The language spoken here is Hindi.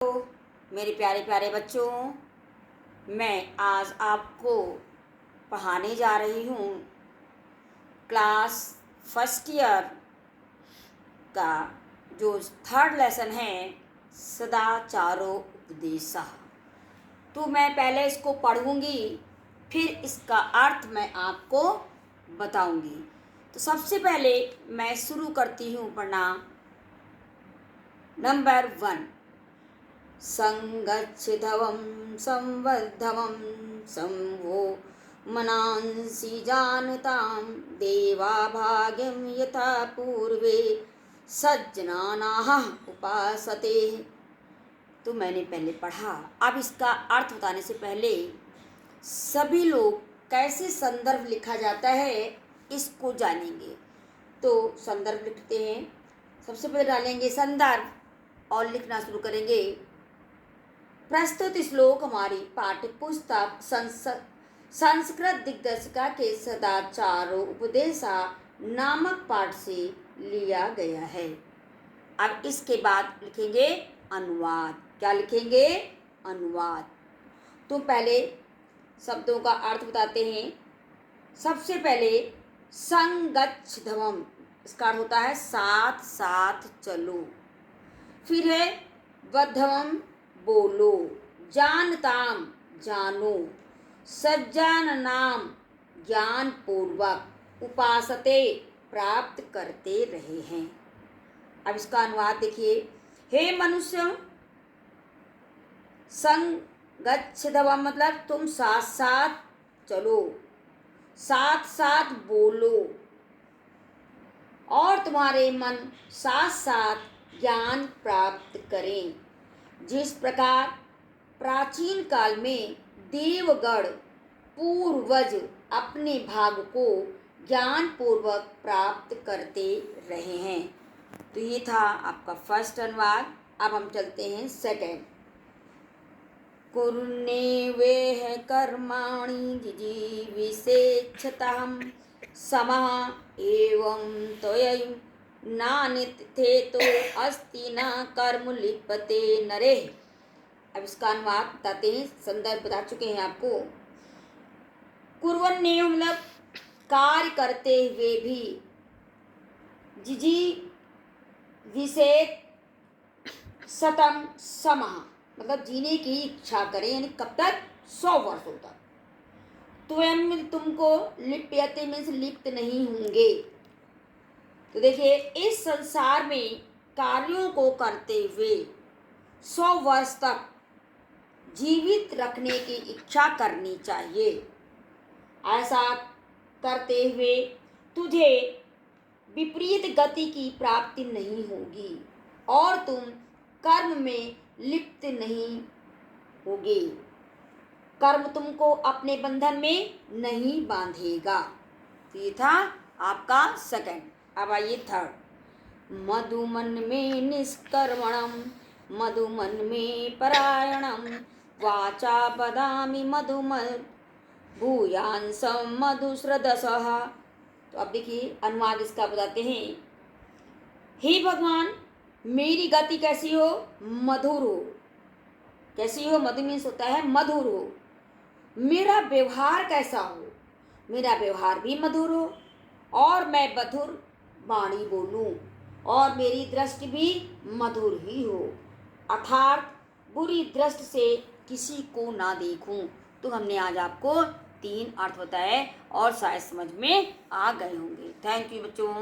तो मेरे प्यारे प्यारे बच्चों, मैं आज आपको पढ़ाने जा रही हूँ क्लास फर्स्ट ईयर का जो थर्ड लेसन है सदाचारो उपदेशः। तो मैं पहले इसको पढ़ूँगी, फिर इसका अर्थ मैं आपको बताऊँगी। तो सबसे पहले मैं शुरू करती हूँ पढ़ना। नंबर 1, संगच्छध्वं संवर्धवं संवो मनांसि जानतां देवा भाग्यं यथा पूर्वे सज्जनानाः उपासते। तो मैंने पहले पढ़ा। अब इसका अर्थ बताने से पहले सभी लोग कैसे संदर्भ लिखा जाता है इसको जानेंगे। तो संदर्भ लिखते हैं। सबसे पहले डालेंगे संदर्भ और लिखना शुरू करेंगे। प्रस्तुत श्लोक हमारी पाठ्य पुस्तक संस्कृत दिग्दर्शिका के सदाचारो उपदेशा नामक पाठ से लिया गया है। अब इसके बाद लिखेंगे अनुवाद। क्या लिखेंगे? अनुवाद। तो पहले शब्दों का अर्थ बताते हैं। सबसे पहले संगच्छध्वम्, इसका अर्थ होता है साथ साथ चलो। फिर है वध्वम्, बोलो। जानताम, जानो। सज्जनानाम, ज्ञान पूर्वक। उपासते, प्राप्त करते रहे हैं। अब इसका अनुवाद देखिए। हे मनुष्य, संगच्छध्वम् मतलब तुम साथ साथ चलो, साथ साथ बोलो और तुम्हारे मन साथ साथ ज्ञान प्राप्त करें। जिस प्रकार प्राचीन काल में देवगण पूर्वज अपने भाग को ज्ञान पूर्वक प्राप्त करते रहे हैं। तो ये था आपका फर्स्ट अनुवाद। अब हम चलते हैं सेकंड। कुर्नेवेह कर्माणि जिजीविषेच्छतां समः एवं त्वयि नानित्यथेतो अस्ति न कर्म लिप्यते नरेः। अब इसका अनुवाद बताते हैं। संदर्भ बता चुके हैं आपको। कुर्वन्नेव मतलब कार्य करते हुए भी, जिजीविषेच्छतं समः मतलब जीने की इच्छा करें, यानी कब तक? 100 वर्षों तक। त्वयं तुमको लिप्यते मीन्स लिप्त नहीं होंगे। तो देखिए, इस संसार में कार्यों को करते हुए 100 वर्ष तक जीवित रखने की इच्छा करनी चाहिए। ऐसा करते हुए तुझे विपरीत गति की प्राप्ति नहीं होगी और तुम कर्म में लिप्त नहीं होगे। कर्म तुमको अपने बंधन में नहीं बांधेगा। तो ये था आपका सेकंड। अब आइए थर्ड। मधुमन में निष्कर्मणम मधुमन में परायणम वाचा वदामि मधुमल भूयांसम मधुश्रदसः। तो अब देखिए अनुवाद इसका बताते हैं। हे भगवान, मेरी गति कैसी हो? मधुर हो। कैसी हो? मधु मीन्स होता है मधुर हो। मेरा व्यवहार कैसा हो? मेरा व्यवहार भी मधुर हो और मैं मधुर वाणी बोलूं और मेरी दृष्टि भी मधुर ही हो, अर्थात बुरी दृष्टि से किसी को ना देखूं। तो हमने आज आपको 3 अर्थ बताए और शायद समझ में आ गए होंगे। थैंक यू बच्चों।